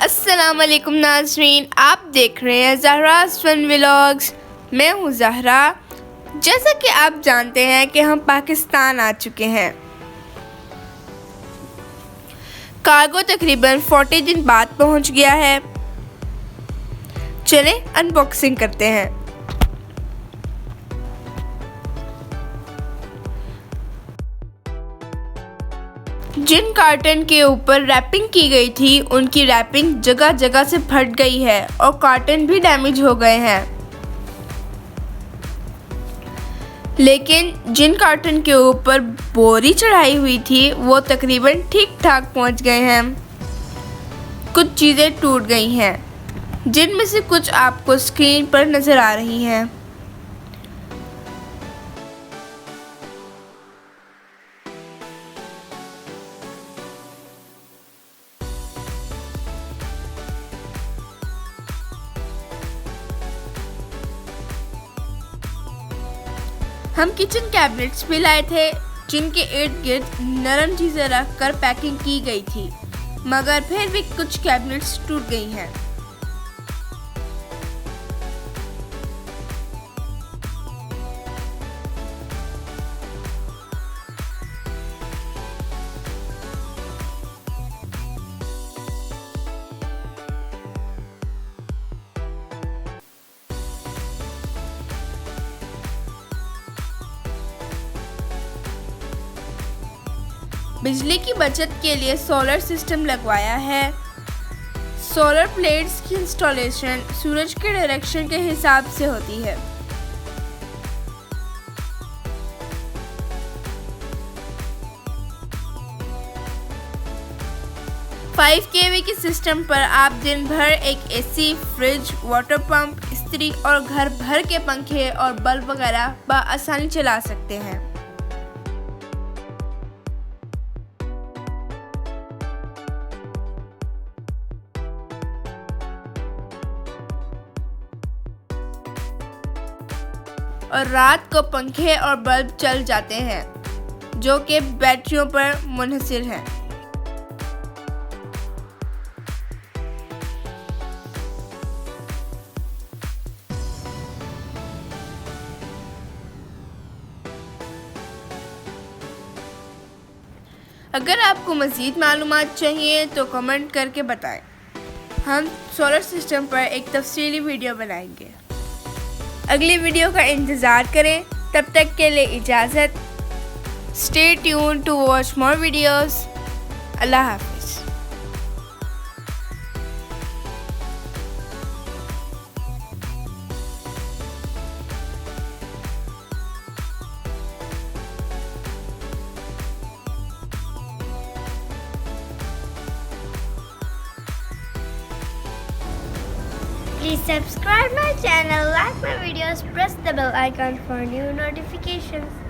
अस्सलाम वालेकुम नाज़रीन, आप देख रहे हैं ज़हराज़ फन व्लॉग्स। मैं हूँ ज़हरा। जैसा कि आप जानते हैं कि हम पाकिस्तान आ चुके हैं। कार्गो तकरीबन 40 दिन बाद पहुँच गया है। चलें अनबॉक्सिंग करते हैं। जिन कार्टन के ऊपर रैपिंग की गई थी उनकी रैपिंग जगह जगह से फट गई है और कार्टन भी डैमेज हो गए हैं। लेकिन जिन कार्टन के ऊपर बोरी चढ़ाई हुई थी वो तकरीबन ठीक ठाक पहुंच गए हैं। कुछ चीज़ें टूट गई हैं, जिनमें से कुछ आपको स्क्रीन पर नज़र आ रही हैं। हम किचन कैबिनेट्स भी लाए थे, जिनके इर्द गिर्द नरम चीज़ें रख कर पैकिंग की गई थी, मगर फिर भी कुछ कैबिनेट्स टूट गई हैं। बिजली की बचत के लिए सोलर सिस्टम लगवाया है। सोलर प्लेट्स की इंस्टॉलेशन सूरज के डायरेक्शन के हिसाब से होती है। फाइव kV के सिस्टम पर आप दिन भर एक एसी, फ्रिज, वाटर पंप, इस्त्री और घर भर के पंखे और बल्ब वगैरह बआसानी चला सकते हैं। और रात को पंखे और बल्ब चल जाते हैं, जो कि बैटरियों पर मुनहसिर हैं। अगर आपको मज़ीद मालूमात चाहिए तो कमेंट करके बताएं। हम सोलर सिस्टम पर एक तफसीली वीडियो बनाएंगे। अगली वीडियो का इंतज़ार करें। तब तक के लिए इजाज़त। Stay tune to watch more videos. Allah हाफ़िज़। Please subscribe my channel, like my videos, press the bell icon for new notifications.